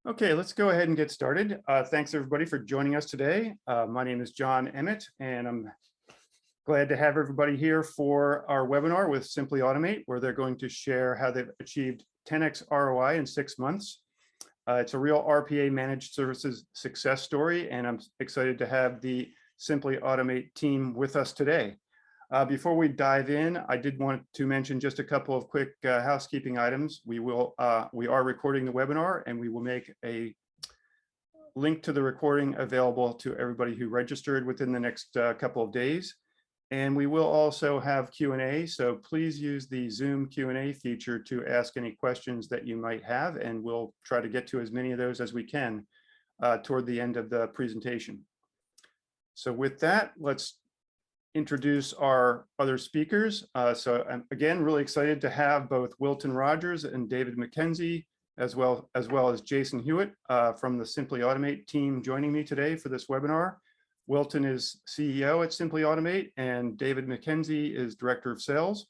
Okay, let's go ahead and get started. Thanks everybody for joining us today. My name is John Emmett, and I'm glad to have everybody here for our webinar with Simply Automate, where they're going to share how they've achieved 10x ROI in 6 months. It's a real RPA managed services success story, and I'm excited to have the Simply Automate team with us today. Before we dive in, I did want to mention just a couple of quick housekeeping items. We are recording the webinar, and we will make a link to the recording available to everybody who registered within the next couple of days. And we will also have Q&A, so please use the Zoom Q&A feature to ask any questions that you might have, and we'll try to get to as many of those as we can toward the end of the presentation. So with that, let's introduce our other speakers. So I'm again really excited to have both Wilton Rogers and David McKenzie, as well as Jason Hewitt from the Simply Automate team joining me today for this webinar. Wilton is CEO at Simply Automate, and David McKenzie is Director of Sales,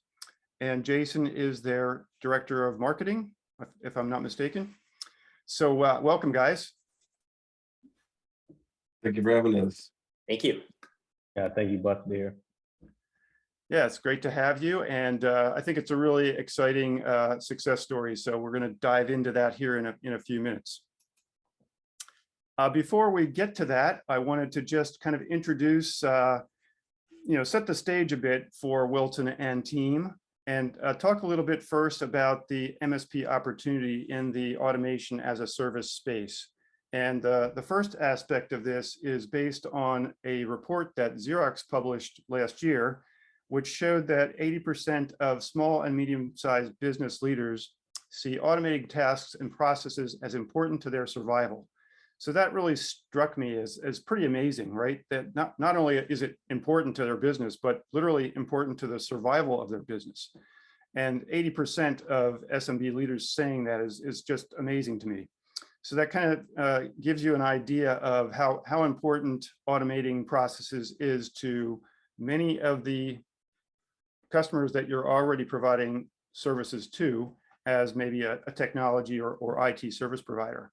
and Jason is their Director of Marketing, if I'm not mistaken. So welcome, guys. Thank you for having us. Thank you. Yeah, thank you, Buck, there. Yeah, it's great to have you. And I think it's a really exciting success story. So we're going to dive into that here in a few minutes. Before we get to that, I wanted to just kind of introduce, set the stage a bit for Wilton and team, and talk a little bit first about the MSP opportunity in the automation as a service space. And the first aspect of this is based on a report that Xerox published last year, which showed that 80% of small and medium-sized business leaders see automating tasks and processes as important to their survival. So that really struck me as pretty amazing, right? That not only is it important to their business, but literally important to the survival of their business. And 80% of SMB leaders saying that is just amazing to me. So that kind of gives you an idea of how important automating processes is to many of the customers that you're already providing services to as maybe a technology or IT service provider.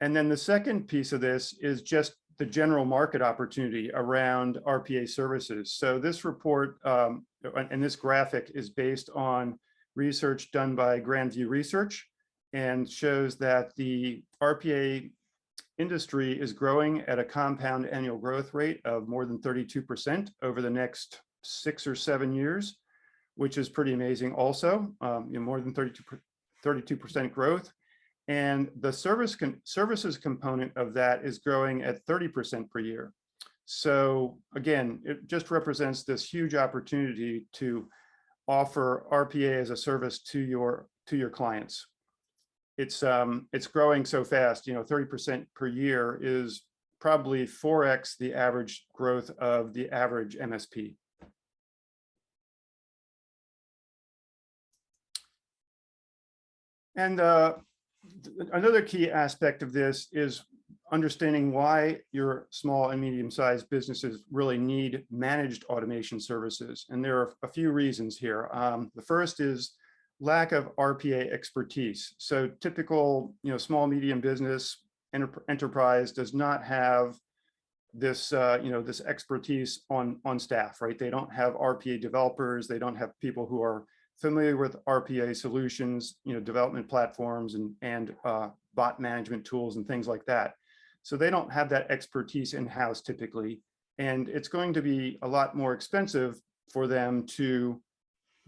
And then the second piece of this is just the general market opportunity around RPA services. So this report and this graphic is based on research done by Grandview Research, and shows that the RPA industry is growing at a compound annual growth rate of more than 32% over the next 6 or 7 years, which is pretty amazing also, more than 32% growth. And the services component of that is growing at 30% per year. So again, it just represents this huge opportunity to offer RPA as a service to your clients. It's growing so fast, 30% per year is probably 4x the average growth of the average MSP. And another key aspect of this is understanding why your small and medium-sized businesses really need managed automation services. And there are a few reasons here. The first is lack of RPA expertise. So typical, small, medium business enterprise does not have this, this expertise on staff, right? They don't have RPA developers. They don't have people who are familiar with RPA solutions, development platforms and bot management tools and things like that. So they don't have that expertise in-house typically, and it's going to be a lot more expensive for them to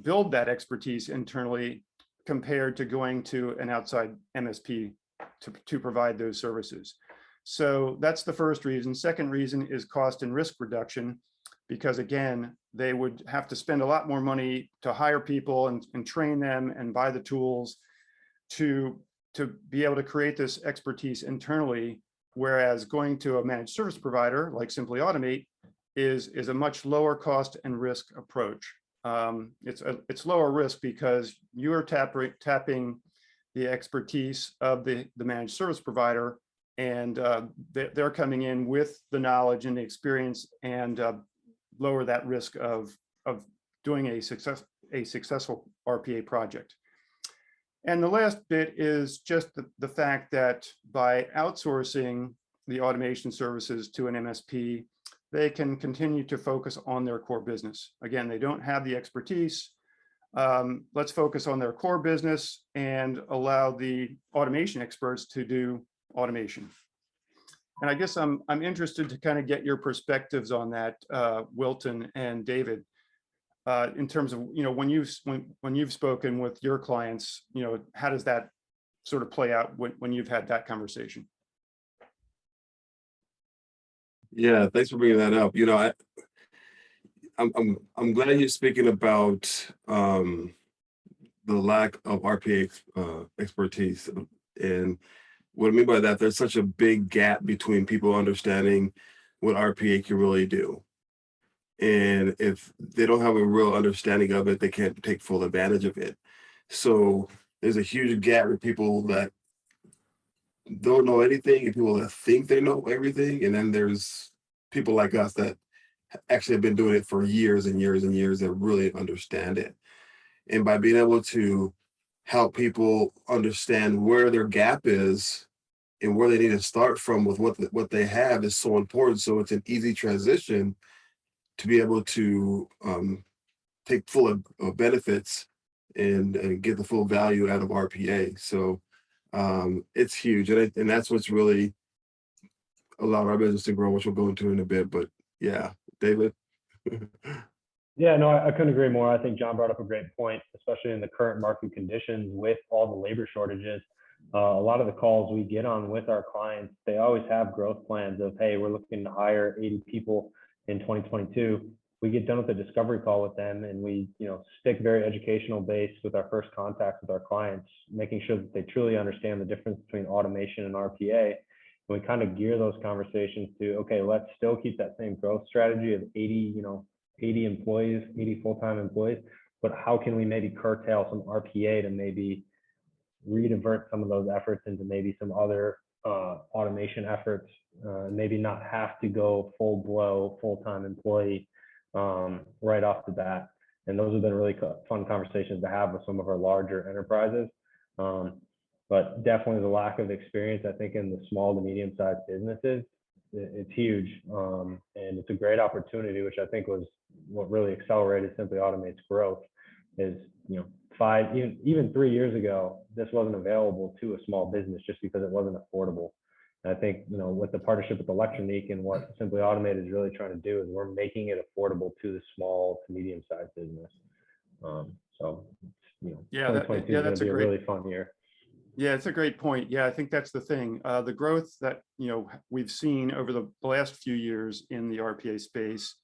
build that expertise internally compared to going to an outside MSP to provide those services. So that's the first reason. Second reason is cost and risk reduction, because again, they would have to spend a lot more money to hire people and train them and buy the tools to be able to create this expertise internally, whereas going to a managed service provider like Simply Automate is a much lower cost and risk approach. It's lower risk because you are tapping the expertise of the managed service provider, and they're coming in with the knowledge and the experience, and lower that risk of doing a successful RPA project. And the last bit is just the fact that by outsourcing the automation services to an MSP, they can continue to focus on their core business. Again, they don't have the expertise. Let's focus on their core business and allow the automation experts to do automation. And I guess I'm interested to kind of get your perspectives on that, Wilton and David, in terms of, when you've spoken with your clients, how does that sort of play out when you've had that conversation? Yeah, thanks for bringing that up. I'm glad you're speaking about the lack of RPA expertise. And what I mean by that, there's such a big gap between people understanding what RPA can really do. And if they don't have a real understanding of it, they can't take full advantage of it. So there's a huge gap with people that don't know anything and people that think they know everything. And then there's people like us that actually have been doing it for years and years and years that really understand it. And by being able to help people understand where their gap is and where they need to start from with what they have is so important. So it's an easy transition to be able to take full benefits and get the full value out of RPA. So it's huge. And that's what's really allowed our business to grow, which we'll go into in a bit. But yeah, David. Yeah, no, I couldn't agree more. I think John brought up a great point, especially in the current market conditions with all the labor shortages. A lot of the calls we get on with our clients, they always have growth plans of, hey, we're looking to hire 80 people in 2022. We get done with a discovery call with them and we, stick very educational based with our first contact with our clients, making sure that they truly understand the difference between automation and RPA. And we kind of gear those conversations to, okay, let's still keep that same growth strategy of 80 employees, 80 full-time employees, but how can we maybe curtail some RPA to maybe redivert some of those efforts into maybe some other automation efforts, maybe not have to go full blow full-time employee right off the bat. And those have been really fun conversations to have with some of our larger enterprises. But definitely the lack of experience, I think, in the small to medium-sized businesses, it's huge. And it's a great opportunity, which I think was what really accelerated Simply Automate's growth is, even 3 years ago, this wasn't available to a small business just because it wasn't affordable. And I think, with the partnership with Electronique and what Simply Automate is really trying to do is we're making it affordable to the small to medium-sized business. So, Yeah, 2022 is going to be a really fun year. Yeah, it's a great point. Yeah, I think that's the thing. The growth that we've seen over the last few years in the RPA space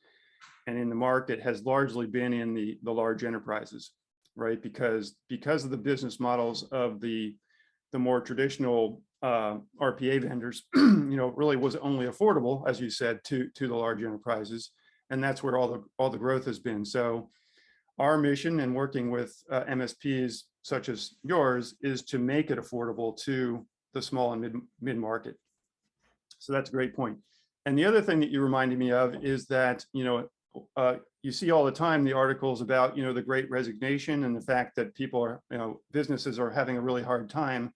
and in the market has largely been in the large enterprises, right? Because of the business models of the more traditional RPA vendors, really was only affordable, as you said, to the large enterprises, and that's where all the growth has been. So our mission in working with MSPs such as yours is to make it affordable to the small and mid-market. So that's a great point. And the other thing that you reminded me of is that, you see all the time the articles about, the Great Resignation and the fact that people are, businesses are having a really hard time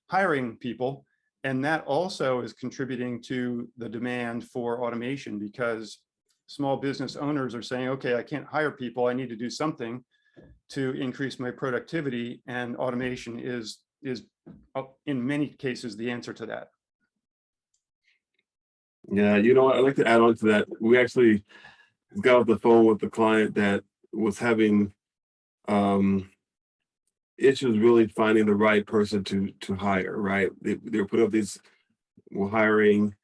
hiring people. And that also is contributing to the demand for automation because small business owners are saying, okay, I can't hire people. I need to do something to increase my productivity, and automation is in many cases the answer to that. Yeah, I'd like to add on to that. We actually got off the phone with the client that was having issues really finding the right person to hire, right? They were putting up these, they'll hire them,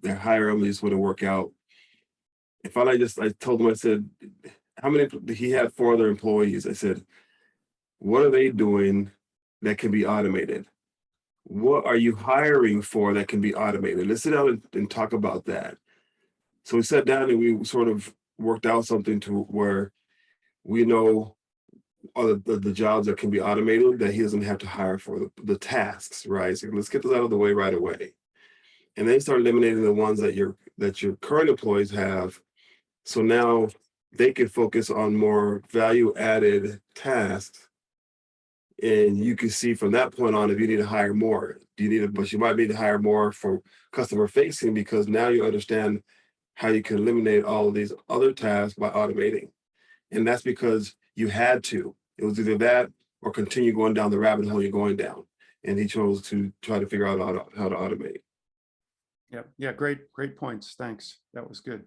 they just wouldn't work out. And finally, I told him, I said, how many, he had 4 other employees. I said, what are they doing that can be automated? What are you hiring for that can be automated? Let's sit down and talk about that. So we sat down and we sort of worked out something to where we know all the jobs that can be automated that he doesn't have to hire for, the tasks, right? So let's get those out of the way right away. And then start eliminating the ones that your current employees have. So now they can focus on more value-added tasks And you can see from that point on if you need to hire more. Do you need to, but you might need to hire more for customer facing because now you understand how you can eliminate all of these other tasks by automating. And that's because you had to. It was either that or continue going down the rabbit hole you're going down. And he chose to try to figure out how to automate. Yeah, great points. Thanks. That was good.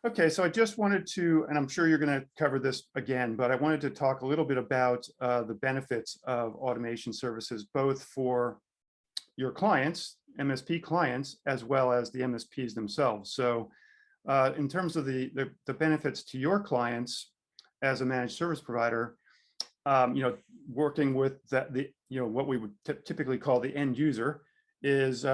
Okay, so I just wanted to, and I'm sure you're going to cover this again, but I wanted to talk a little bit about the benefits of automation services, both for your clients, MSP clients, as well as the MSPs themselves. So in terms of the benefits to your clients as a managed service provider, working with what we would typically call the end user is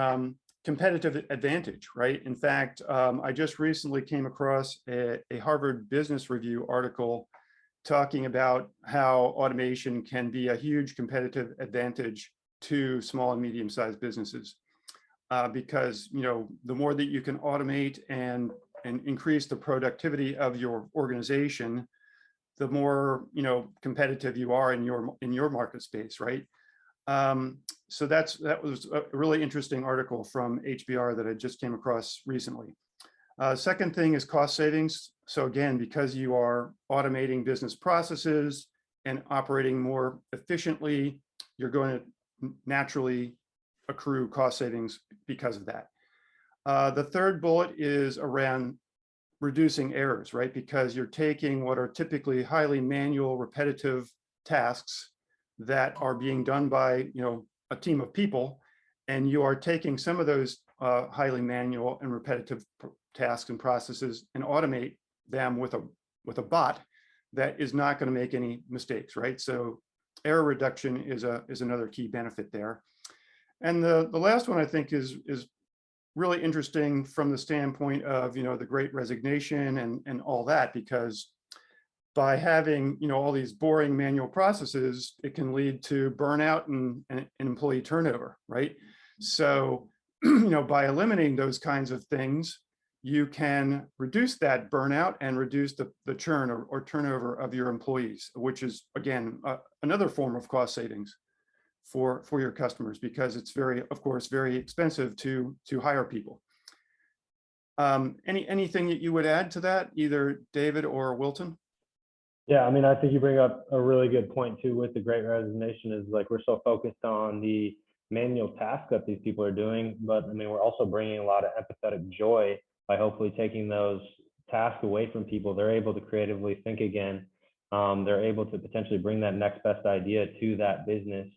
competitive advantage, right? In fact, I just recently came across a Harvard Business Review article talking about how automation can be a huge competitive advantage to small and medium-sized businesses, because the more that you can automate and increase the productivity of your organization, the more competitive you are in your market space, right? So that was a really interesting article from HBR that I just came across recently. Second thing is cost savings. So again, because you are automating business processes and operating more efficiently, you're going to naturally accrue cost savings because of that. The third bullet is around reducing errors, right? Because you're taking what are typically highly manual, repetitive tasks that are being done by a team of people, and you are taking some of those highly manual and repetitive tasks and processes and automate them with a bot that is not going to make any mistakes, right? So error reduction is another key benefit there. And the last one I think is really interesting from the standpoint of the Great Resignation and all that, because by having all these boring manual processes, it can lead to burnout and employee turnover, right? So by eliminating those kinds of things, you can reduce that burnout and reduce the churn or turnover of your employees, which is again another form of cost savings for your customers, because it's of course very expensive to hire people. Anything that you would add to that, either David or Wilton? Yeah, I mean, I think you bring up a really good point too with the Great Resignation. Is like we're so focused on the manual tasks that these people are doing, but I mean, we're also bringing a lot of empathetic joy by hopefully taking those tasks away from people. They're able to creatively think again. They're able to potentially bring that next best idea to that business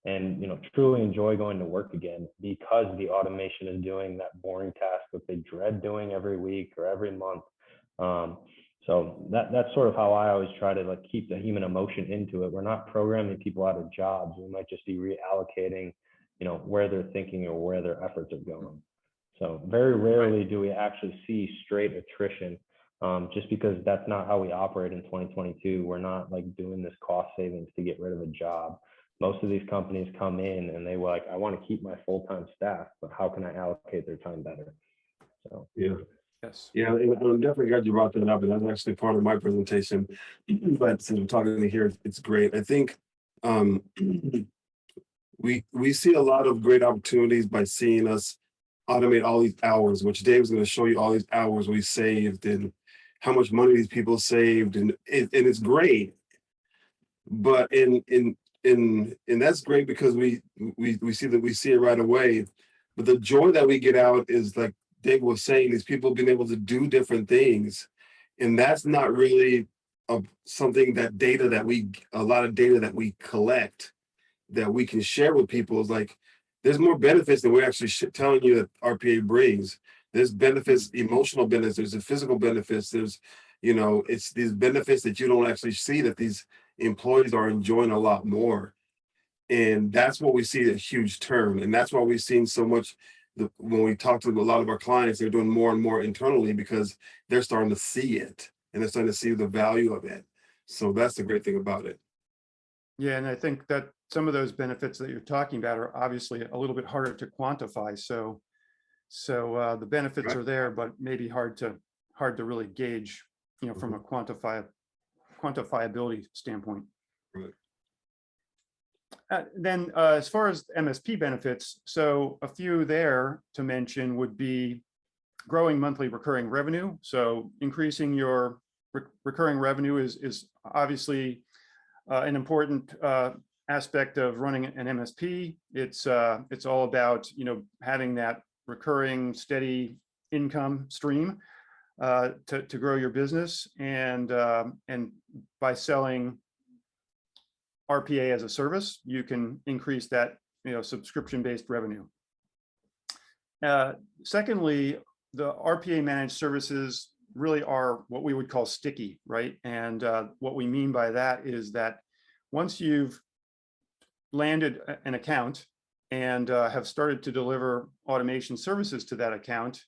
and truly enjoy going to work again, because the automation is doing that boring task that they dread doing every week or every month. So that's sort of how I always try to keep the human emotion into it. We're not programming people out of jobs. We might just be reallocating, where they're thinking or where their efforts are going. So very rarely do we actually see straight attrition, just because that's not how we operate in 2022. We're not doing this cost savings to get rid of a job. Most of these companies come in and they were I want to keep my full-time staff, but how can I allocate their time better? So yeah. Yes. Yeah, I'm definitely glad you brought that up, and that's actually part of my presentation. But since we're talking here, it's great. I think we see a lot of great opportunities by seeing us automate all these hours, which Dave's going to show you all these hours we saved and how much money these people saved, and it's great. But and that's great because we see it right away. But the joy that we get out is like Dave was saying, these people being able to do different things, and that's not really something that a lot of data that we collect that we can share with people. Is there's more benefits than we're actually telling you that RPA brings. There's benefits, emotional benefits, there's the physical benefits, there's it's these benefits that you don't actually see that these employees are enjoying a lot more. And that's what we see, a huge turn, and that's why we've seen so much. When we talk to a lot of our clients, they're doing more and more internally because they're starting to see it and they're starting to see the value of it. So that's the great thing about it. Yeah, and I think that some of those benefits that you're talking about are obviously a little bit harder to quantify. So the benefits Right. are there, but maybe hard to really gauge, from a quantifiability standpoint. Right. Then as far as MSP benefits, so a few there to mention would be growing monthly recurring revenue. So increasing your recurring revenue is obviously an important aspect of running an MSP. It's all about, you know, having that recurring steady income stream to grow your business, and by selling RPA as a service, you can increase that, you know, subscription-based revenue. Secondly, the RPA managed services really are what we would call sticky, right? And what we mean by that is that once you've landed an account and have started to deliver automation services to that account,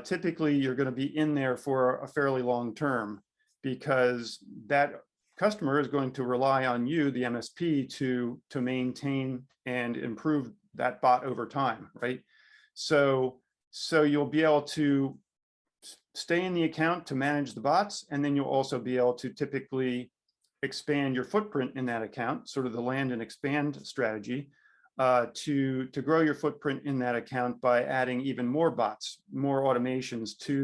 typically you're going to be in there for a fairly long term, because that customer is going to rely on you, the MSP, to maintain and improve that bot over time, right? So you'll be able to stay in the account to manage the bots, and then you'll also be able to typically expand your footprint in that account, sort of the land and expand strategy, to grow your footprint in that account by adding even more bots, more automations to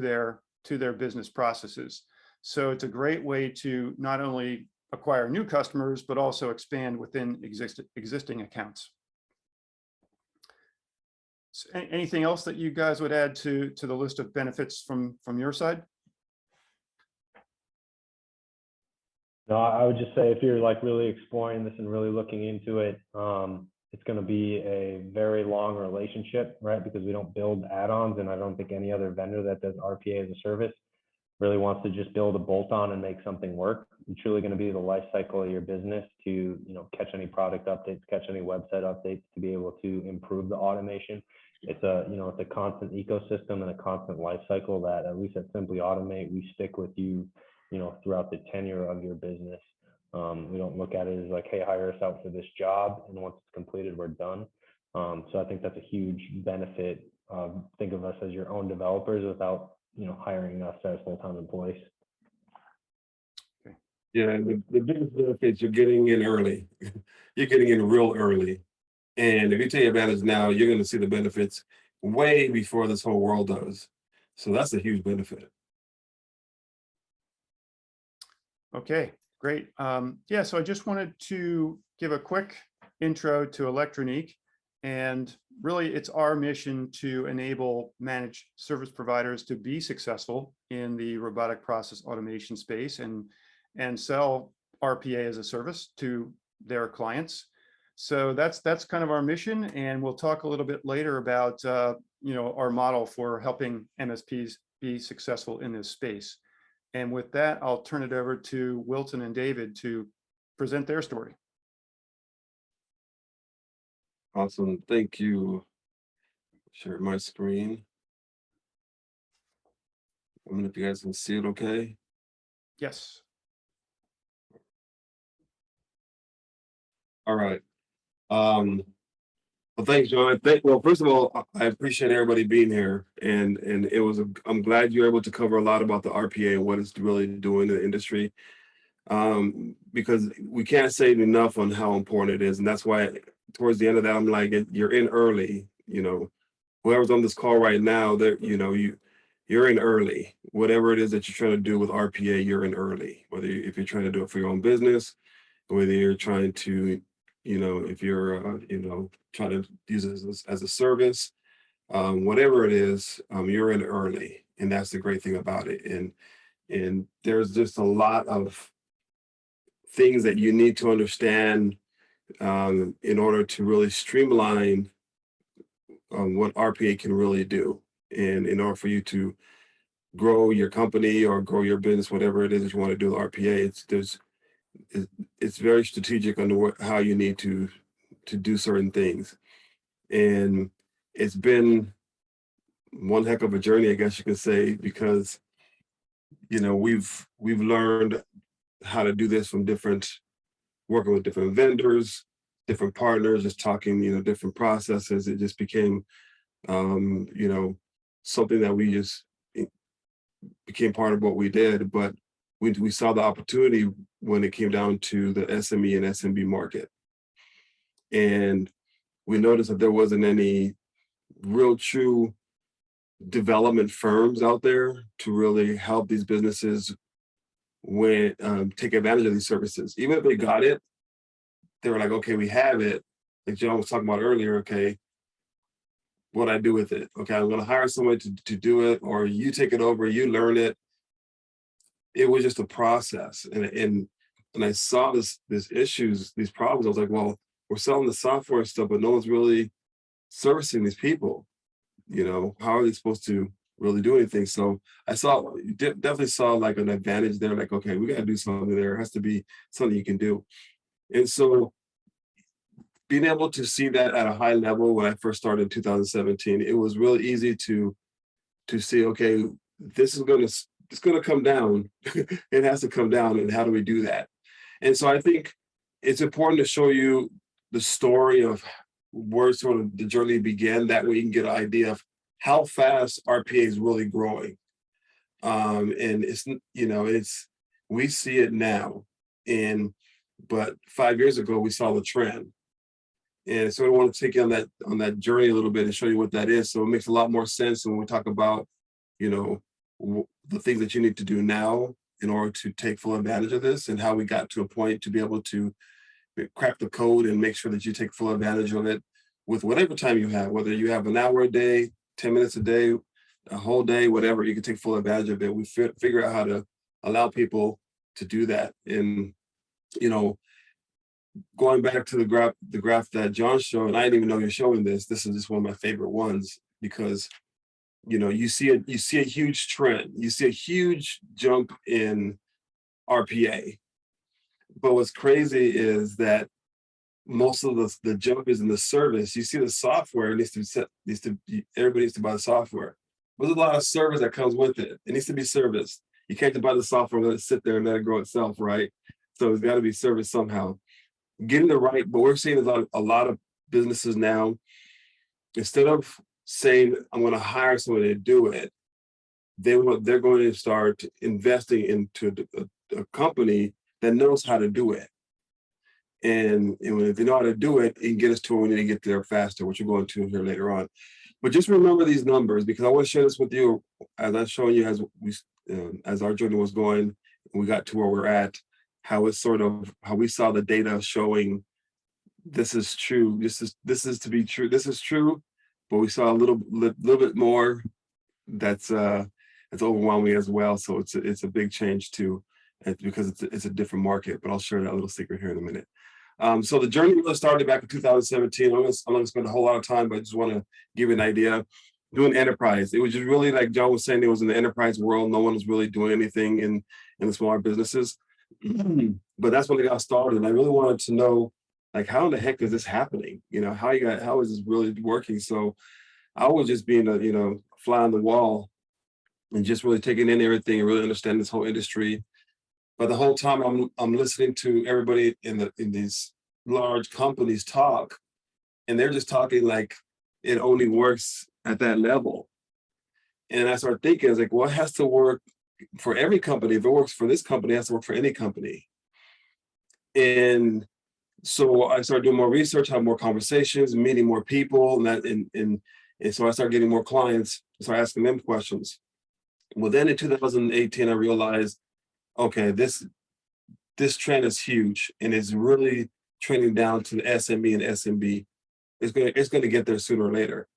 their business processes. So it's a great way to not only acquire new customers, but also expand within existing accounts. So anything else that you guys would add to the list of benefits from your side? No, I would just say if you're like really exploring this and really looking into it, it's going to be a very long relationship, right? Because we don't build add-ons, and I don't think any other vendor that does RPA as a service really wants to just build a bolt-on and make something work. It's really going to be the life cycle of your business to, you know, catch any product updates, catch any website updates, to be able to improve the automation. It's a, you know, it's a constant ecosystem and a constant life cycle that, at least at Simply Automate, we stick with you, you know, throughout the tenure of your business. We don't look at it as like, hey, hire us out for this job, and once it's completed, we're done. So I think that's a huge benefit. Think of us as your own developers without, you know, hiring us as full-time employees. Okay. Yeah, the biggest benefits, you're getting in early. You're getting in real early. And if you take advantage now, you're going to see the benefits way before this whole world does. So that's a huge benefit. Okay, great. Yeah, so I just wanted to give a quick intro to Electronique. And really, it's our mission to enable managed service providers to be successful in the robotic process automation space and sell RPA as a service to their clients. So that's kind of our mission, and we'll talk a little bit later about you know, our model for helping MSPs be successful in this space. And with that, I'll turn it over to Wilton and David to present their story. Awesome. Thank you. Share my screen. I mean, if you guys can see it okay. Yes. All right. Well, thanks, John. Well, first of all, I appreciate everybody being here, and it was I'm glad you're able to cover a lot about the RPA and what it's really doing in the industry, because we can't say enough on how important it is, and that's why towards the end of that, I'm like, you're in early. You know, whoever's on this call right now, that, you know, you're in early. Whatever it is that you're trying to do with RPA, you're in early. Whether if you're trying to do it for your own business, whether you're trying to, you know, if you're you know, trying to use it as a service, whatever it is, you're in early, and that's the great thing about it. And there's just a lot of things that you need to understand in order to really streamline what RPA can really do, and in order for you to grow your company or grow your business, whatever it is that you want to do with RPA, it's very strategic on how you need to do certain things. And it's been one heck of a journey, I guess you could say, because, you know, we've learned how to do this from working with different vendors, different partners, just talking, you know, different processes. It just became, you know, something that we just became part of what we did. But we saw the opportunity when it came down to the SME and SMB market. And we noticed that there wasn't any real true development firms out there to really help these businesses when take advantage of these services. Even if they got it, they were like, okay, we have it. Like John was talking about earlier, okay, what do I do with it? Okay, I'm gonna hire someone to do it, or you take it over, you learn it. It was just a process. And I saw these issues, these problems. I was like, well, we're selling the software stuff, but no one's really servicing these people. You know, how are they supposed to really do anything? So I saw, definitely saw like an advantage there. Like, okay, we got to do something there. It has to be something you can do. And so being able to see that at a high level when I first started in 2017, it was really easy to see, okay, this is going to, it's going to come down. It has to come down. And how do we do that? And so I think it's important to show you the story of where sort of the journey began. That way you can get an idea of how fast RPA is really growing. And it's, you know, it's, we see it now. But 5 years ago, we saw the trend. And so I want to take you on that journey a little bit and show you what that is. So it makes a lot more sense when we talk about, you know, the things that you need to do now in order to take full advantage of this, and how we got to a point to be able to crack the code and make sure that you take full advantage of it with whatever time you have, whether you have an hour a day, 10 minutes a day, a whole day, whatever, you can take full advantage of it. We figure out how to allow people to do that. And, you know, going back to the graph that John showed, and I didn't even know you're showing this. This is just one of my favorite ones, because you know, you see a huge trend, you see a huge jump in RPA. But what's crazy is that most of the jump is in the service. You see the software everybody needs to buy the software. There's a lot of service that comes with it. It needs to be serviced. You can't just buy the software and let it sit there and let it grow itself, right? So it's got to be serviced somehow. Getting the right, but we're seeing a lot of businesses now, instead of saying, I'm going to hire somebody to do it, they're going to start investing into a company that knows how to do it. And if they know how to do it, it can get us to where we need to get there faster, which we're going to here later on. But just remember these numbers, because I want to share this with you as I'm showing you as our journey was going, and we got to where we're at, how it's sort of how we saw the data showing this is true, this is to be true, this is true, but we saw a little bit more that's overwhelming as well. So it's a big change too, because it's a different market. But I'll share that little secret here in a minute. So the journey really started back in 2017. I'm not going to spend a whole lot of time, but I just want to give you an idea. Doing enterprise, it was just really, like John was saying, it was in the enterprise world. No one was really doing anything in the smaller businesses. But that's when it got started. And I really wanted to know, like, how in the heck is this happening? You know, how is this really working? So I was just being a fly on the wall and just really taking in everything and really understanding this whole industry. But the whole time I'm listening to everybody in these large companies talk, and they're just talking like it only works at that level. And I started thinking, I was like, well, it has to work for every company. If it works for this company, it has to work for any company. And so I started doing more research, having more conversations, meeting more people, and so I started getting more clients, started asking them questions. Well, then in 2018, I realized, okay, this trend is huge, and it's really trending down to the SME and SMB. It's going to get there sooner or later.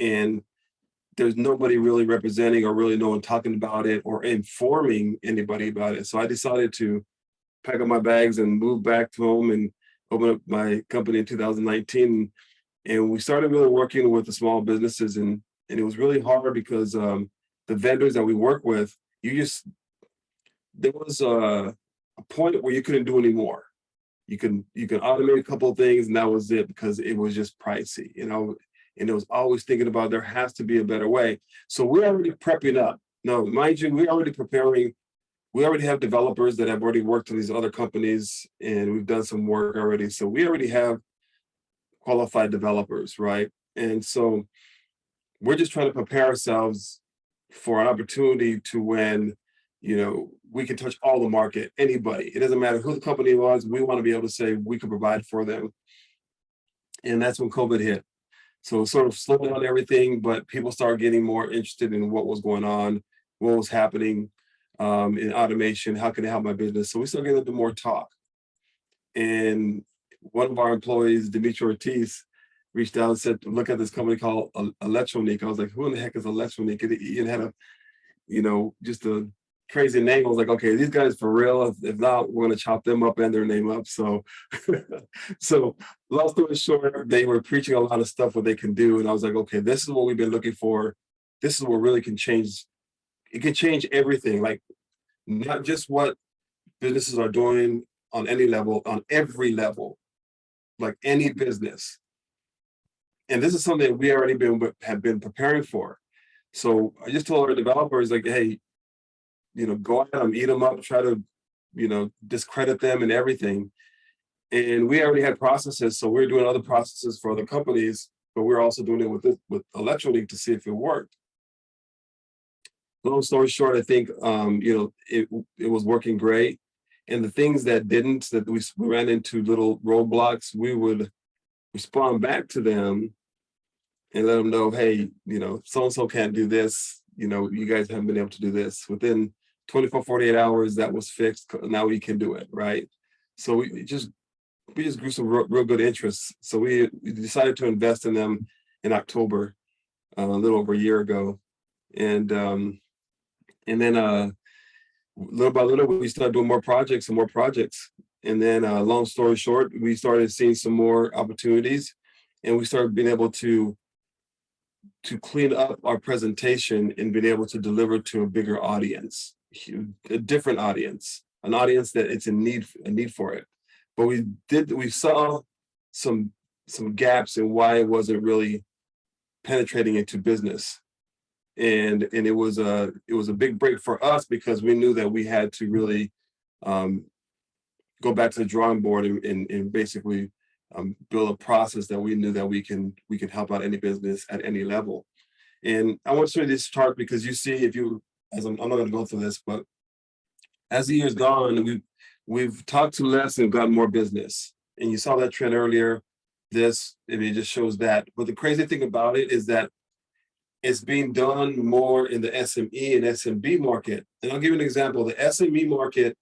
And there's nobody really representing, or really no one talking about it or informing anybody about it. So I decided to pack up my bags and move back home and open up my company in 2019. And we started really working with the small businesses, and it was really hard because the vendors that we work with, there was a point where you couldn't do any more. You can automate a couple of things, and that was it, because it was just pricey, and it was always thinking about there has to be a better way. So we're already prepping up. Now, mind you, we're already preparing. We already have developers that have already worked on these other companies, and we've done some work already. So we already have qualified developers, right? And so we're just trying to prepare ourselves for an opportunity to when, we can touch all the market, anybody. It doesn't matter who the company was. We want to be able to say we can provide for them. And that's when COVID hit. So it sort of slowed down everything, but people started getting more interested in what was going on, what was happening in automation, how can I help my business? So we started getting into more talk. And one of our employees, Dimitri Ortiz, reached out and said, look at this company called Electronique. I was like, who in the heck is Electronique? It had a, just a crazy name. I was like, okay, these guys for real. If not, we're gonna chop them up and their name up. So, so long story short, they were preaching a lot of stuff what they can do, and I was like, okay, this is what we've been looking for. This is what really can change. It can change everything, like not just what businesses are doing on any level, on every level, like any business. And this is something we already have been preparing for. So I just told our developers, like, hey, go at them, eat them up, try to, discredit them and everything. And we already had processes, so we're doing other processes for other companies, but we're also doing it with Electronique to see if it worked. Long story short, I think it was working great. And the things that didn't, that we ran into little roadblocks, we would respond back to them and let them know, hey, so-and-so can't do this. You guys haven't been able to do this. Within 24, 48 hours, that was fixed. Now we can do it, right? So we just grew some real good interest. So we decided to invest in them in October, a little over a year ago. And then little by little, we started doing more projects and more projects. And then long story short, we started seeing some more opportunities, and we started being able to clean up our presentation and being able to deliver to a bigger audience, a different audience, an audience that it's a need for it. But we saw some gaps in why it wasn't really penetrating into business. And it was a big break for us, because we knew that we had to really go back to the drawing board and basically build a process that we knew that we can help out any business at any level. And I want to show you this chart, because you see, I'm not going to go through this, but as the years gone, we've talked to less and gotten more business. And you saw that trend earlier. It just shows that. But the crazy thing about it is that it's being done more in the SME and SMB market. And I'll give you an example. The SME market,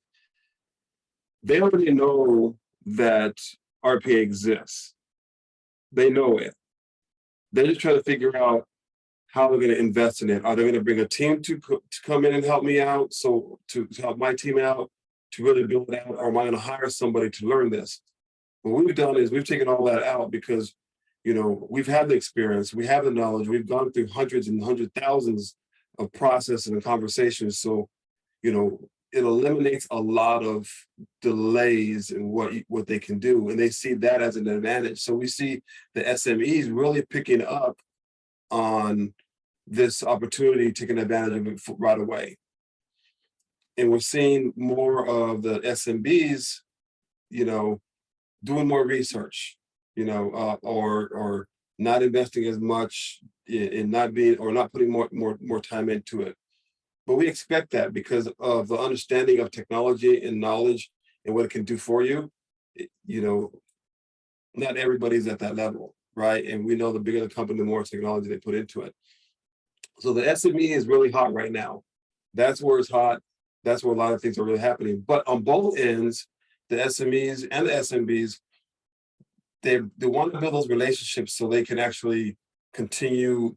they already know that RPA exists. They know it. They're just trying to figure out how they're going to invest in it. Are they going to bring a team to come in and help me out? So to help my team out, to really build it out, or am I going to hire somebody to learn this? What we've done is we've taken all that out, because we've had the experience, we have the knowledge, we've gone through hundreds and hundred thousands of processes and conversations. So, it eliminates a lot of delays in what they can do, and they see that as an advantage. So we see the SMEs really picking up on this opportunity, taking advantage of it right away. And we're seeing more of the SMBs, doing more research, or not investing as much in not putting more time into it. But we expect that, because of the understanding of technology and knowledge and what it can do for you. Not everybody's at that level, right? And we know the bigger the company, the more technology they put into it. So the SME is really hot right now. That's where it's hot. That's where a lot of things are really happening. But on both ends, the SMEs and the SMBs, they want to build those relationships so they can actually continue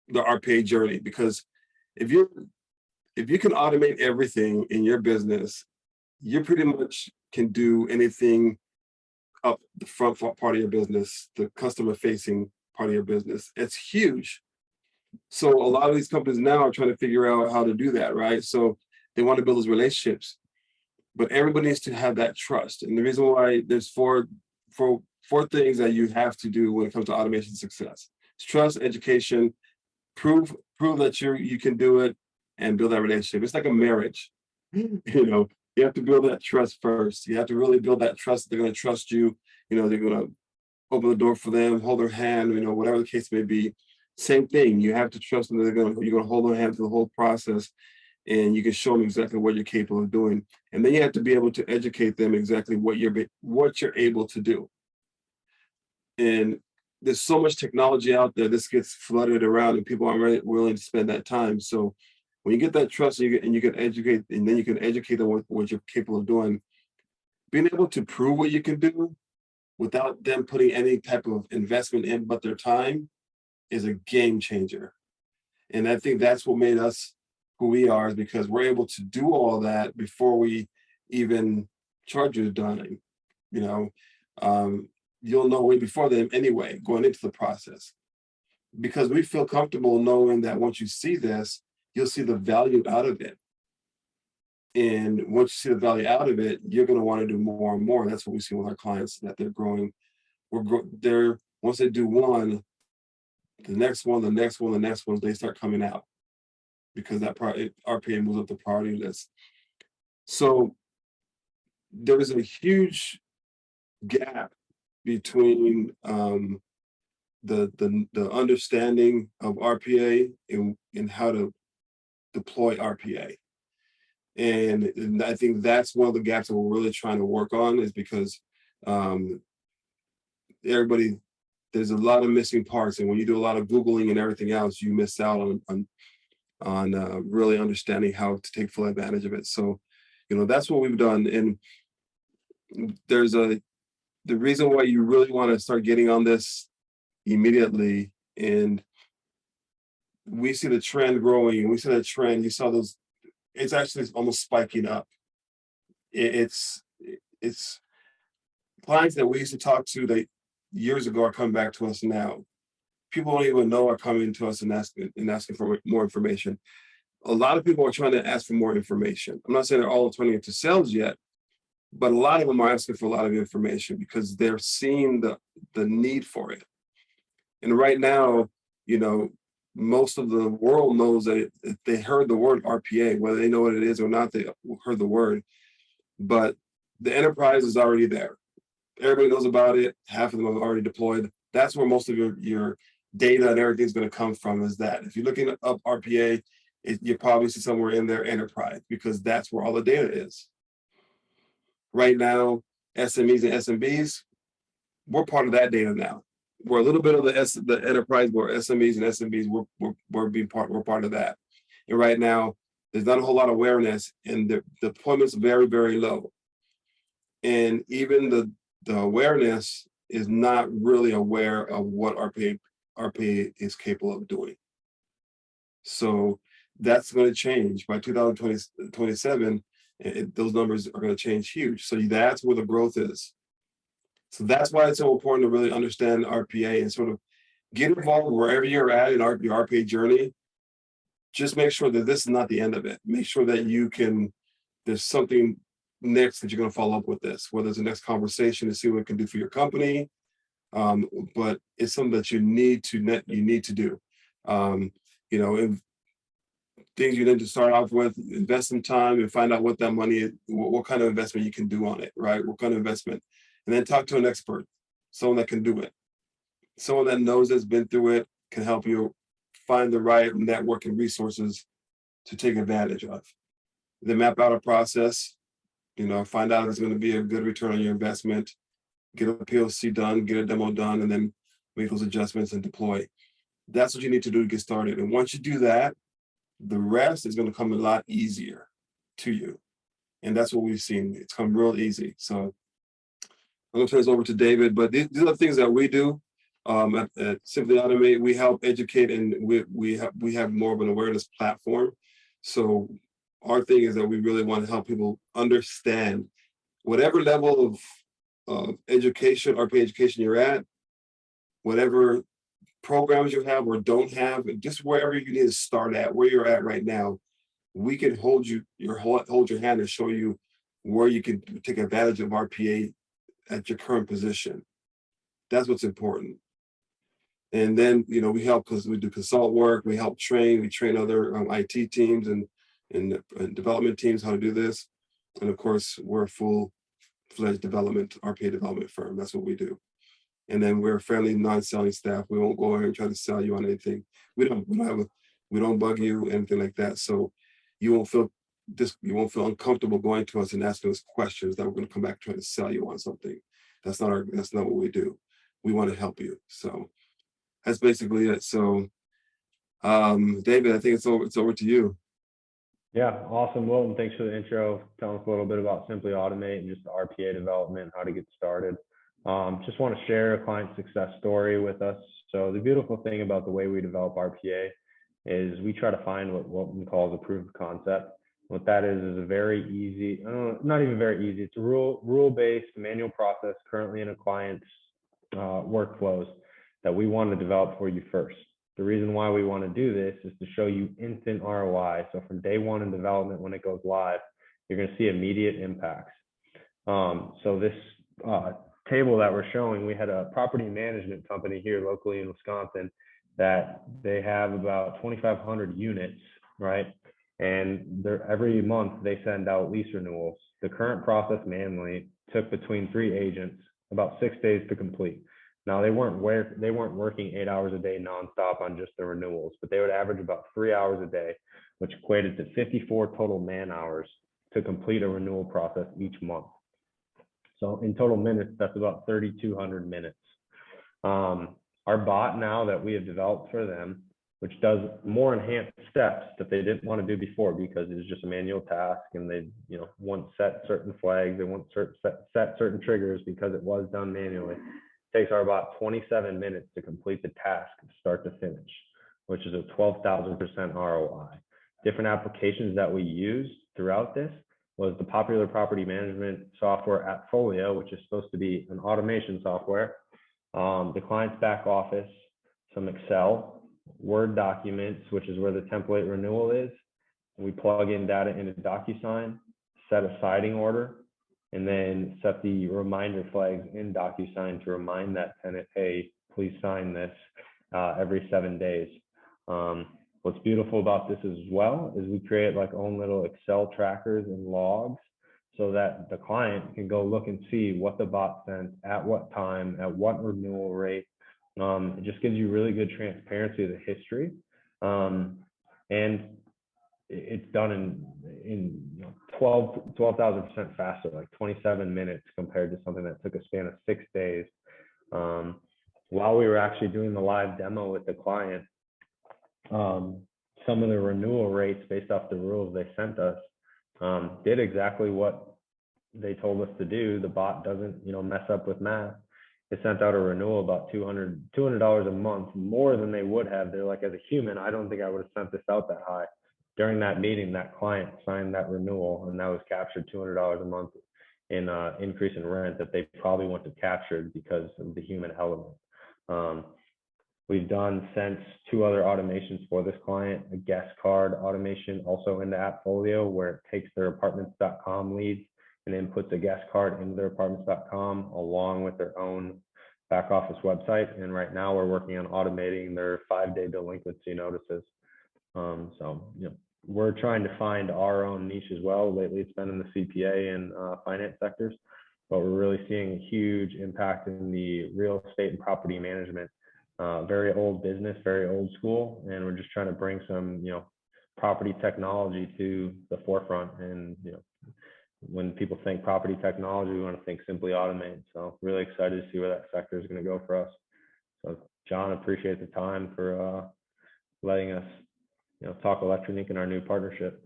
the RPA journey. Because if you can automate everything in your business, you pretty much can do anything up the front part of your business, the customer facing part of your business. It's huge. So a lot of these companies now are trying to figure out how to do that, right? So they want to build those relationships, but everybody needs to have that trust. And the reason why there's four things that you have to do when it comes to automation success: it's trust, education, prove that you can do it, and build that relationship. It's like a marriage. You have to build that trust first. You have to really build that trust. They're going to trust you. They're going to open the door for them, hold their hand, whatever the case may be. Same thing. You have to trust them that you're going to hold their hand through the whole process, and you can show them exactly what you're capable of doing. And then you have to be able to educate them exactly what you're able to do. And there's so much technology out there. This gets flooded around, and people aren't really willing to spend that time. So when you get that trust, and you can educate, and then you can educate them with what you're capable of doing. Being able to prove what you can do without them putting any type of investment in but their time is a game changer. And I think that's what made us who we are, is because we're able to do all that before we even charge you a dime. You know, you'll know way before them anyway, going into the process, because we feel comfortable knowing that once you see this, you'll see the value out of it. And once you see the value out of it, you're going to want to do more and more. That's what we see with our clients, that they're growing. They're once they do one, the next one, the next one, the next one, they start coming out, because that RPA moves up the priority list. So there is a huge gap between the understanding of RPA and how to deploy RPA. And I think that's one of the gaps that we're really trying to work on, is because there's a lot of missing parts. And when you do a lot of Googling and everything else, you miss out on really understanding how to take full advantage of it. So, that's what we've done. And the reason why you really want to start getting on this immediately, and we see the trend growing, and we see that trend, you saw those, it's actually almost spiking up. It's clients that we used to talk to that years ago are coming back to us now. People don't even know are coming to us and asking for more information. A lot of people are trying to ask for more information. I'm not saying they're all turning into sales yet, but a lot of them are asking for a lot of information because they're seeing the need for it. And right now, most of the world knows that they heard the word RPA, whether they know what it is or not, they heard the word. But the enterprise is already there. Everybody knows about it. Half of them are already deployed. That's where most of your data and everything's going to come from, is that. If you're looking up RPA, you probably see somewhere in their enterprise, because that's where all the data is. Right now, SMEs and SMBs, we're part of that data now. We're a little bit of the enterprise, where SMEs and SMBs, we're part of that. And right now, there's not a whole lot of awareness, and the deployment's very, very low. And even the awareness is not really aware of what RPA is capable of doing. So that's going to change by 2027. Those numbers are going to change huge. So that's where the growth is. So that's why it's so important to really understand RPA and sort of get involved wherever you're at in your RPA journey. Just make sure that this is not the end of it. Make sure that there's something next that you're going to follow up with this, whether it's the next conversation to see what it can do for your company. But it's something that you need to do. If things you need to start off with, invest some time and find out what that money is, what kind of investment you can do on it, right? What kind of investment? And then talk to an expert, someone that can do it. Someone that knows, that's been through it, can help you find the right network and resources to take advantage of. Then map out a process, find out if it's going to be a good return on your investment, get a POC done, get a demo done, and then make those adjustments and deploy. That's what you need to do to get started. And once you do that, the rest is going to come a lot easier to you. And that's what we've seen. It's come real easy. So I'm going to turn this over to David, but these are the things that we do at Simply Automate. We help educate, and we have more of an awareness platform. So our thing is that we really want to help people understand whatever level of education, RPA education you're at, whatever programs you have or don't have, just wherever you need to start at, where you're at right now, we can hold your hand and show you where you can take advantage of RPA at your current position. That's what's important. And then, we help, because we do consult work, we train other IT teams and development teams how to do this. And of course, we're a full-fledged RPA development firm. That's what we do. And then we're a fairly non-selling staff. We won't go ahead and try to sell you on anything. We don't bug you, anything like that. So you won't feel uncomfortable going to us and asking us questions that we're going to come back trying to sell you on something. That's not what we do. we want to help you. So that's basically it. So David, I think it's over to you. Yeah, awesome. Wilton, thanks for the intro. Telling us a little bit about Simply Automate and just the RPA development, how to get started. Just want to share a client success story with us. So the beautiful thing about the way we develop RPA is we try to find what Wilton calls a proof of concept. What that is a very easy, not even very easy, it's a rule-based manual process currently in a client's workflows that we want to develop for you first. The reason why we want to do this is to show you instant ROI. So from day one in development, when it goes live, you're going to see immediate impacts. So this table that we're showing, we had a property management company here locally in Wisconsin that they have about 2,500 units, right? And every month they send out lease renewals. The current process manually took between 3 agents about 6 days to complete. Now they weren't working 8 hours a day nonstop on just the renewals, but they would average about 3 hours a day, which equated to 54 total man hours to complete a renewal process each month. So in total minutes, that's about 3,200 minutes. Our bot now that we have developed for them, which does more enhanced steps that they didn't want to do before because it was just a manual task, and they want set certain flags, they want set certain triggers because it was done manually. It takes our bot 27 minutes to complete the task start to finish, which is a 12,000% ROI. Different applications that we used throughout this was the popular property management software AppFolio, which is supposed to be an automation software, the client's back office, some Excel, Word documents, which is where the template renewal is. We plug in data into DocuSign, set a siding order, and then set the reminder flags in DocuSign to remind that tenant, hey, please sign this every 7 days. What's beautiful about this as well is we create like own little Excel trackers and logs so that the client can go look and see what the bot sent, at what time, at what renewal rate. It just gives you really good transparency of the history. And it's done in 12,000% faster, like 27 minutes compared to something that took a span of 6 days. While we were actually doing the live demo with the client, some of the renewal rates based off the rules they sent us did exactly what they told us to do. The bot doesn't, mess up with math. It sent out a renewal about $200 a month more than they would have. They're like, as a human, I don't think I would have sent this out that high. During that meeting, that client signed that renewal, and that was captured $200 a month in increase in rent that they probably wouldn't have captured because of the human element. We've done since 2 other automations for this client, a guest card automation also into AppFolio, where it takes their apartments.com leads and inputs a guest card into their apartments.com along with their own back office website. And right now we're working on automating their 5-day delinquency notices. We're trying to find our own niche as well. Lately, it's been in the CPA and finance sectors, but we're really seeing a huge impact in the real estate and property management. Very old business, very old school, and we're just trying to bring some, property technology to the forefront. And when people think property technology, we want to think Simply Automate. So really excited to see where that sector is going to go for us. So John, appreciate the time for letting us, talk Electronique in our new partnership.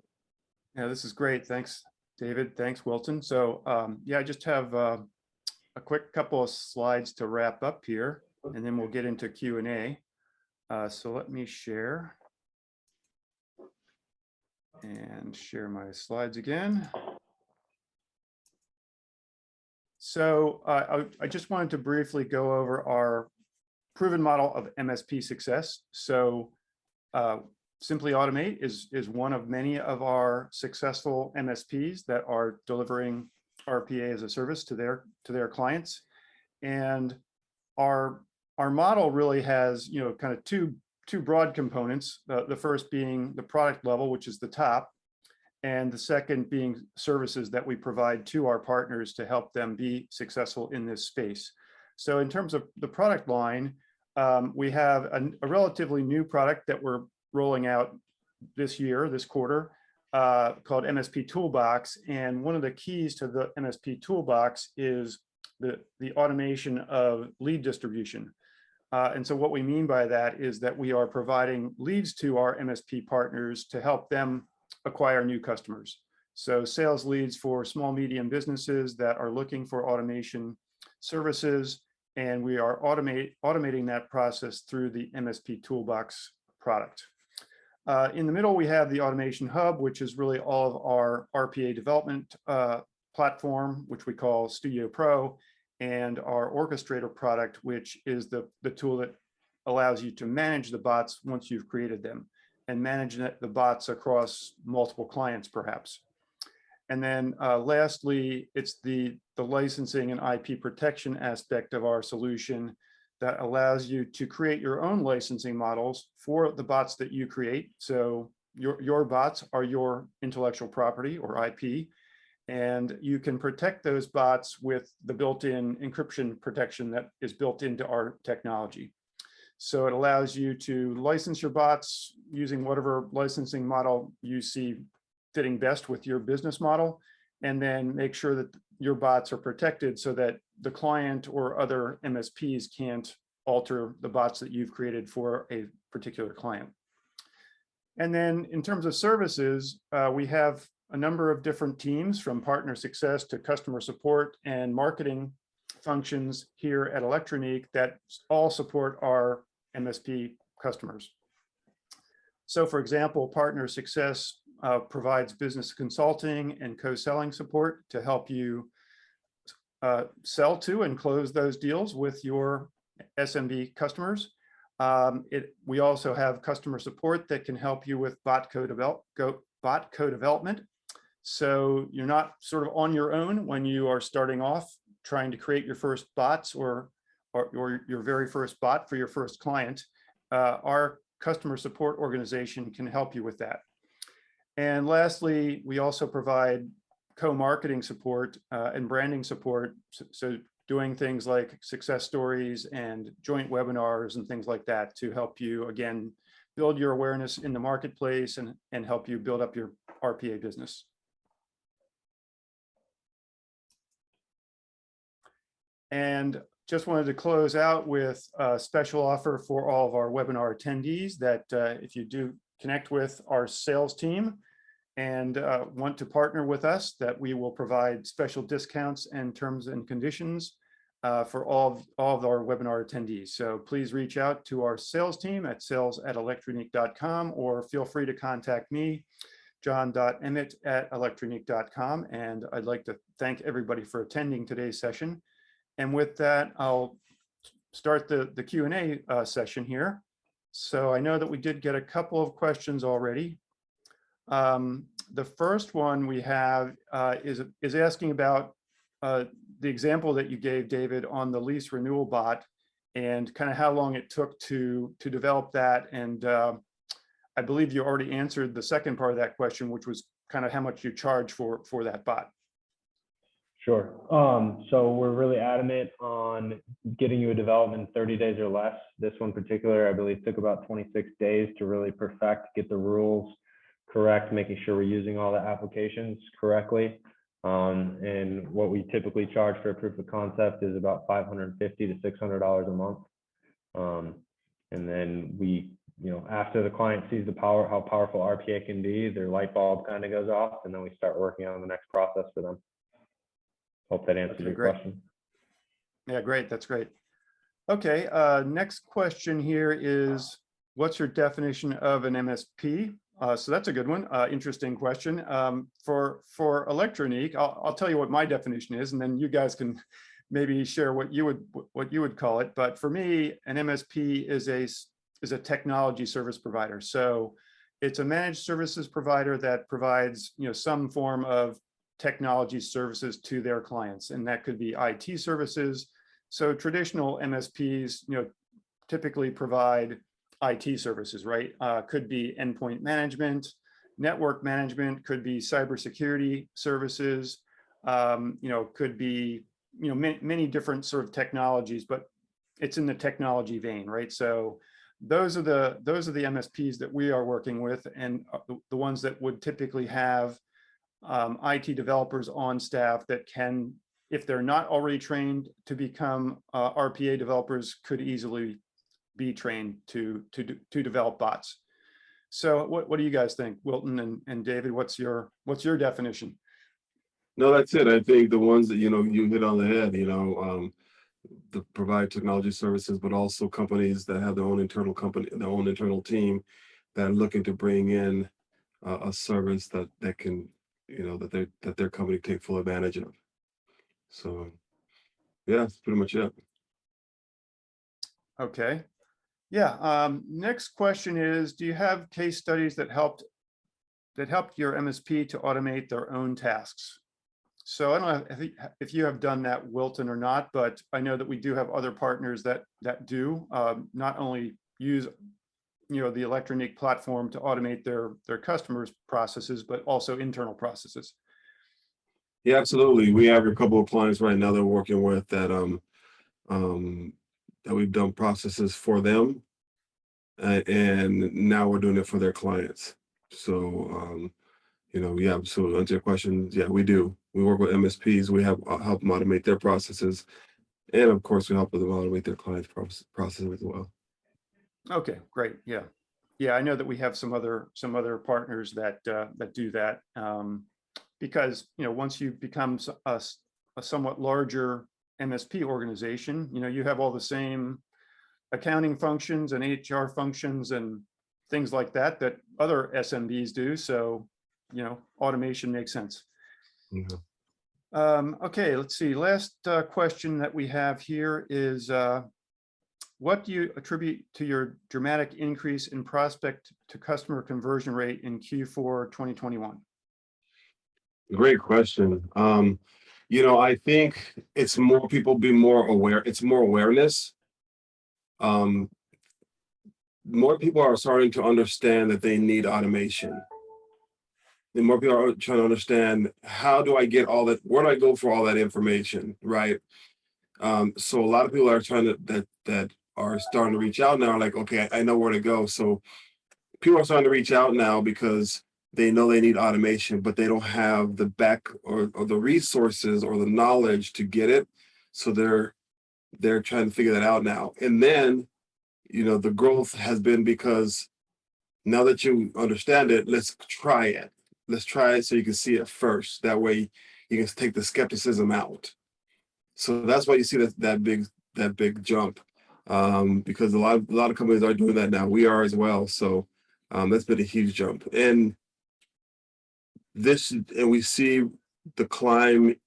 Yeah, this is great. Thanks, David. Thanks, Wilton. So I just have a quick couple of slides to wrap up here, and then we'll get into Q&A. So let me share my slides again. So I just wanted to briefly go over our proven model of MSP success. So Simply Automate is one of many of our successful MSPs that are delivering RPA as a service to their clients. And our model really has, kind of two broad components. The first being the product level, which is the top, and the second being services that we provide to our partners to help them be successful in this space. So in terms of the product line, we have a relatively new product that we're rolling out this quarter, called MSP Toolbox. And one of the keys to the MSP Toolbox is the automation of lead distribution. And so what we mean by that is that we are providing leads to our MSP partners to help them acquire new customers. So sales leads for small, medium businesses that are looking for automation services, and we are automating that process through the MSP Toolbox product. In the middle, we have the Automation Hub, which is really all of our RPA development platform, which we call Studio Pro, and our Orchestrator product, which is the tool that allows you to manage the bots once you've created them and manage the bots across multiple clients, perhaps. And then lastly, it's the licensing and IP protection aspect of our solution that allows you to create your own licensing models for the bots that you create. So your bots are your intellectual property or IP, and you can protect those bots with the built-in encryption protection that is built into our technology. So it allows you to license your bots using whatever licensing model you see fitting best with your business model, and then make sure that your bots are protected so that the client or other MSPs can't alter the bots that you've created for a particular client. And then in terms of services, we have a number of different teams, from partner success to customer support and marketing functions here at Electronique that all support our MSP customers. So for example, partner success provides business consulting and co-selling support to help you sell to and close those deals with your SMB customers. We also have customer support that can help you with bot co-development. So you're not sort of on your own when you are starting off trying to create your first bots or your very first bot for your first client. Our customer support organization can help you with that. And lastly, we also provide co-marketing support and branding support. So doing things like success stories and joint webinars and things like that to help you, again, build your awareness in the marketplace and help you build up your RPA business. And just wanted to close out with a special offer for all of our webinar attendees that if you do connect with our sales team and want to partner with us, that we will provide special discounts and terms and conditions for all of our webinar attendees. So please reach out to our sales team at sales@electronique.com, or feel free to contact me, john.emmett@electronique.com. And I'd like to thank everybody for attending today's session. And with that, I'll start the Q&A session here. So I know that we did get a couple of questions already. The first one we have is asking about the example that you gave, David, on the lease renewal bot and kind of how long it took to develop that. And I believe you already answered the second part of that question, which was kind of how much you charge for that bot. Sure. So we're really adamant on getting you a development in 30 days or less. This one particular, I believe, took about 26 days to really perfect, get the rules correct, making sure we're using all the applications correctly. And what we typically charge for a proof of concept is about $550 to $600 a month. And then we, after the client sees how powerful RPA can be, their light bulb kind of goes off, and then we start working on the next process for them. Hope that answers your question. Yeah, great. That's great. Okay, next question here is, what's your definition of an MSP? So that's a good one. Interesting question. For Electronique, I'll tell you what my definition is, and then you guys can maybe share what you would call it. But for me, an MSP is a technology service provider. So it's a managed services provider that provides some form of technology services to their clients, and that could be IT services. So traditional MSPs, typically provide IT services, right? Could be endpoint management, network management, could be cybersecurity services, could be many different sort of technologies, but it's in the technology vein, right? So those are the MSPs that we are working with, and the ones that would typically have IT developers on staff that can if they're not already trained to become RPA developers, could easily be trained to develop bots. So what do you guys think, Wilton and David? What's your definition? No, that's it. I think the ones that, you hit on the head, the provide technology services, but also companies that have their own internal team that are looking to bring in a service that can, that their company take full advantage of. So yeah, that's pretty much it. Okay. Yeah. Next question is, do you have case studies that helped your MSP to automate their own tasks? So I don't know if you have done that, Wilton, or not, but I know that we do have other partners that do not only use the Electronic platform to automate their customers' processes, but also internal processes. Yeah, absolutely. We have a couple of clients right now that we're working with that that we've done processes for them, and now we're doing it for their clients. So yeah, so to answer your question, yeah, we do. We work with MSPs. We help them automate their processes, and of course, we help them automate their clients' processes as well. Okay, great. Yeah, yeah. I know that we have some other partners that do that, because once you become a somewhat larger MSP organization, you have all the same accounting functions and HR functions and things like that other SMBs do. So automation makes sense. Yeah. Okay, let's see. Last question that we have here is, what do you attribute to your dramatic increase in prospect to customer conversion rate in Q4 2021? Great question. I think it's more people being more aware. It's more awareness. More people are starting to understand that they need automation. And more people are trying to understand, how do I get all that? Where do I go for all that information, right? So a lot of people are that are starting to reach out now, like, okay, I know where to go. So people are starting to reach out now because they know they need automation, but they don't have the back or the resources or the knowledge to get it. So they're trying to figure that out now. And then, the growth has been because now that you understand it, let's try it. Let's try it so you can see it first. That way you can take the skepticism out. So that's why you see that big jump, because a lot of companies are doing that now. We are as well. So that's been a huge jump. And we see the climb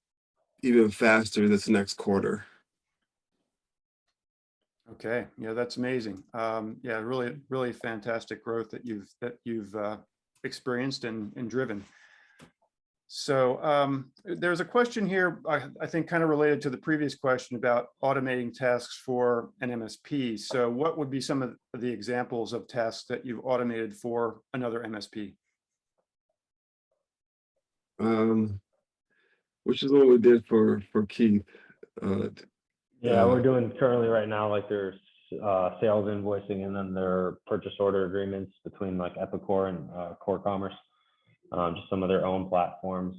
even faster this next quarter. Okay, yeah, that's amazing. Yeah, really fantastic growth that you've experienced and driven. So there's a question here, I think, kind of related to the previous question about automating tasks for an MSP. So what would be some of the examples of tasks that you've automated for another MSP? Which is what we did for Keith. Yeah, we're doing currently right now, like there's sales invoicing, and then there are purchase order agreements between like Epicor and Core Commerce, just some of their own platforms.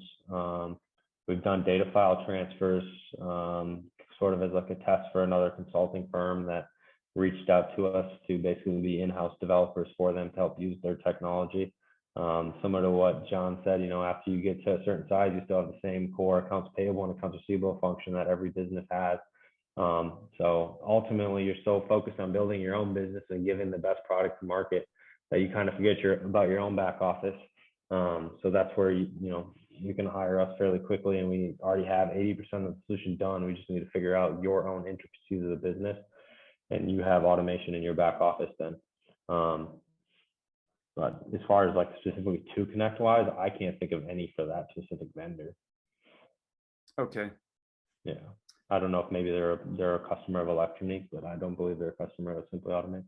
We've done data file transfers, sort of as like a test for another consulting firm that reached out to us to basically be in-house developers for them to help use their technology. Similar to what John said, after you get to a certain size, you still have the same core accounts payable and accounts receivable function that every business has. So ultimately, you're so focused on building your own business and giving the best product to market that you kind of forget about your own back office. So that's where you can hire us fairly quickly, and we already have 80% of the solution done. We just need to figure out your own intricacies of the business, and you have automation in your back office then. But as far as like specifically to Connect wise, I can't think of any for that specific vendor. Okay. Yeah. I don't know if maybe they're a customer of Electronic, but I don't believe they're a customer of Simply Automate.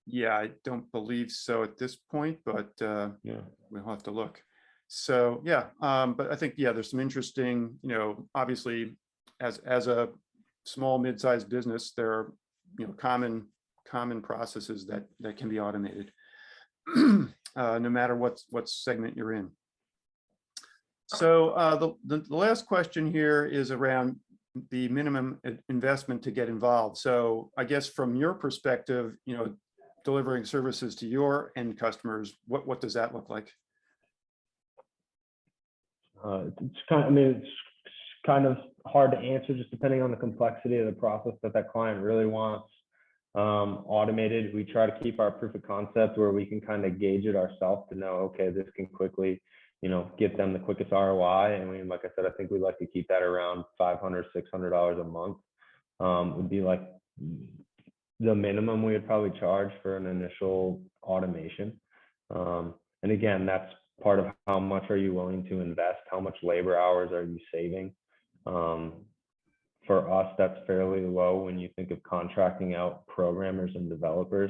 Yeah, I don't believe so at this point, but Yeah, we'll have to look. So yeah, but I think, yeah, there's some interesting, obviously as a small mid-sized business, there are common processes that can be automated, no matter what segment you're in. So the last question here is around the minimum investment to get involved. So I guess from your perspective, delivering services to your end customers, what does that look like? It's kind of hard to answer, just depending on the complexity of the process that client really wants automated. We try to keep our proof of concept where we can kind of gauge it ourselves to know, okay, this can quickly, get them the quickest ROI. And like I said, I think we'd like to keep that around $500, $600 a month. Would be like the minimum we would probably charge for an initial automation. And again, that's part of how much are you willing to invest? How much labor hours are you saving? For us, that's fairly low when you think of contracting out programmers and developers.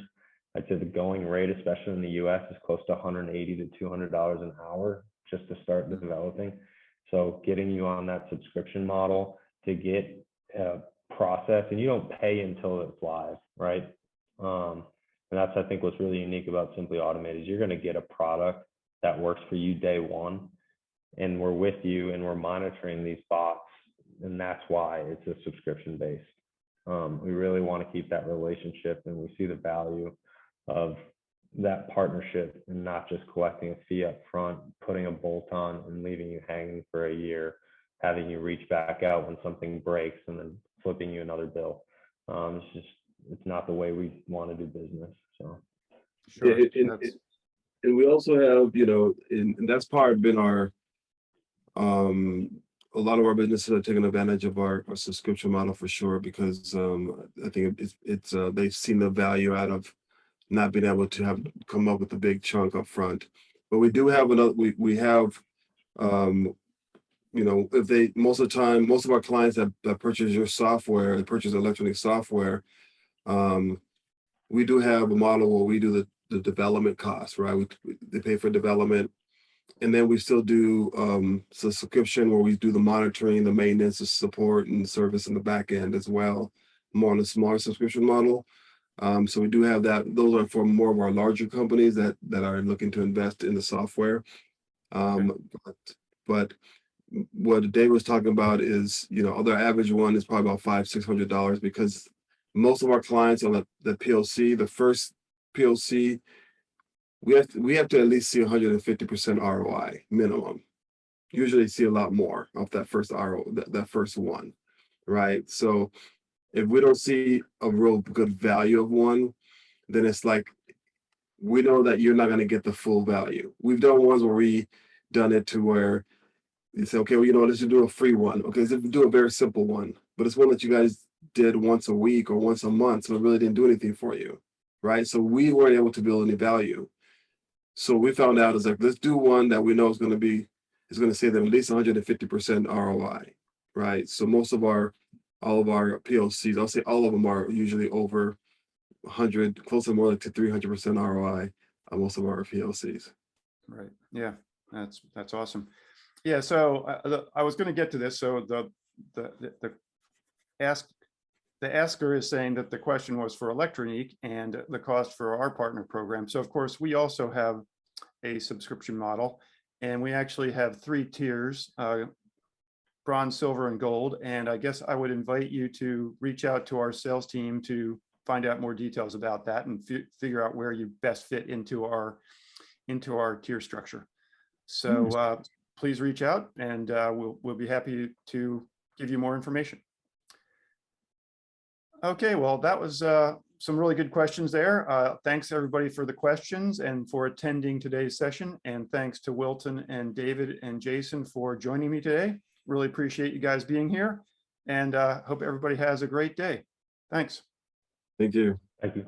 I'd say the going rate, especially in the US, is close to $180 to $200 an hour just to start developing. So getting you on that subscription model to get a process, and you don't pay until it's live, right? And that's, I think, what's really unique about Simply Automated is you're going to get a product that works for you day one, and we're with you and we're monitoring these bots, and that's why it's a subscription based. We really want to keep that relationship, and we see the value of that partnership and not just collecting a fee up front, putting a bolt on and leaving you hanging for a year, having you reach back out when something breaks and then flipping you another bill. It's not the way we want to do business. So Sure. And we also have, and that's part been our, a lot of our businesses are taking advantage of our subscription model for sure, because I think it's they've seen the value out of not being able to come up with a big chunk up front. But we do have we have, if most of the time, most of our clients that purchase your software, they purchase electronic software, we do have a model where we do the development costs, right? They pay for development. And then we still do subscription where we do the monitoring, the maintenance, the support, and service in the back end as well, more on a smaller subscription model. So we do have that. Those are for more of our larger companies that are looking to invest in the software. But what Dave was talking about is, the average one is probably about $500-600, because most of our clients on the POC, the first POC, we have to at least see 150% ROI minimum. Usually see a lot more off that first that first one, right? So if we don't see a real good value of one, then it's like we know that you're not going to get the full value. We've done ones where we done it to where you say, okay, well, let's just do a free one. Okay, so do a very simple one, but it's one that you guys did once a week or once a month, so it really didn't do anything for you, right? So we weren't able to build any value. So we found out is like, let's do one that we know is going to save them at least 150% ROI, right? So all of our PLCs, I'll say all of them are usually over 100, close to more like to 300% ROI on most of our PLCs. Right. Yeah, that's awesome. Yeah. So I was going to get to this. So the asker is saying that the question was for Electronique and the cost for our partner program. So of course we also have a subscription model, and we actually have 3 tiers, bronze, silver, and gold. And I guess I would invite you to reach out to our sales team to find out more details about that and figure out where you best fit into our tier structure. So please reach out, and we'll be happy to give you more information. Okay, well, that was some really good questions there. Thanks everybody for the questions and for attending today's session. And thanks to Wilton and David and Jason for joining me today. Really appreciate you guys being here, and hope everybody has a great day. Thanks. Thank you. Thank you.